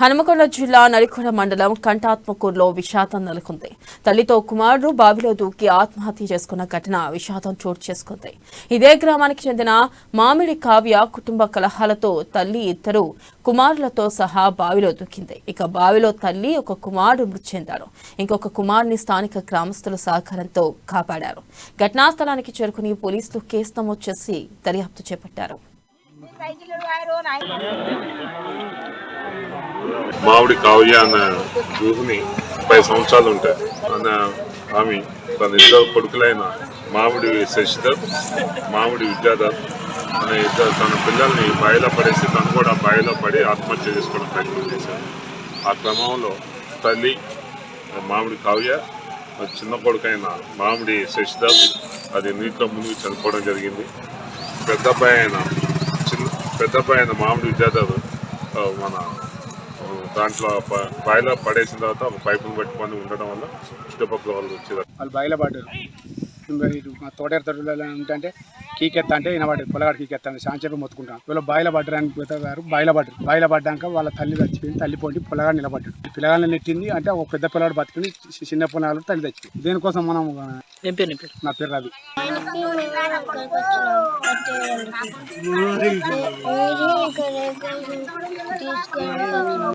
హనుమకొండ జిల్లా నడికొండ మండలం కంటాత్మకూరులో విషాదం నెలకొంది. తల్లితో కుమారుడు బావిలో దూకి ఆత్మహత్య చేసుకున్న ఘటన విషాదం చోటు చేసుకుంది. ఇదే గ్రామానికి చెందిన మామిడి కావ్య కుటుంబ కలహాలతో తల్లి ఇద్దరు కుమారులతో సహా బావిలో దూకింది. ఇక బావిలో తల్లి ఒక కుమారుడు మృతి చెందాడు. ఇంకొక కుమారుని స్థానిక గ్రామస్తుల సహకారంతో కాపాడారు. ఘటనా స్థలానికి చేరుకుని పోలీసులు కేసు నమోదు చేసి దర్యాప్తు చేపట్టారు. మామిడి కావ్య అన్న యూహ్ని 30 సంవత్సరాలు ఉంటాయి. ఆమె తన ఇద్దరు కొడుకులైన మామిడి శశిధర్, మామిడి విద్యాధర్ అనే ఇద్దరు తన పిల్లల్ని బావిలో పడేసి తను కూడా బావిలో పడి ఆత్మహత్య చేసుకోవడం ప్రయత్నం చేశారు. ఆ క్రమంలో తల్లి మామిడి కావ్య చిన్న కొడుకైన మామిడి శశిధర్ అది నీటిలో మునిగి చనిపోవడం జరిగింది. పెద్ద అబ్బాయి అయిన మామిడి విద్యాధర్ మన దాంట్లో బాయిలో పడేసిన తర్వాత ఒక పైపును పట్టుకొని ఉండడం వల్ల చుట్టుపక్కల వాళ్ళు వచ్చేదారు. వాళ్ళు బాయిలో పడ్డారు. మా తోటేరు తోటలో ఏంటంటే కీకెత్తా అంటే వినబడ్డారు. పొలగాడు కీకెత్తాను శాంచేపు మొత్తుకుంటాను. వీళ్ళు బాయిలో పడ్డడానికి పోతారు. బాయిలో పడ్డాక వాళ్ళ తల్లి చచ్చిపోయింది. తల్లి పోటీ పొలగాడు నిలబడ్డాడు. పిల్లగాడిని నెట్టింది అంటే ఒక పెద్ద పిల్లగాడు బతుకుని చిన్న పొలగాడు తల్లి చచ్చిపోయింది. దేనికోసం మనం నా పేరు రవి.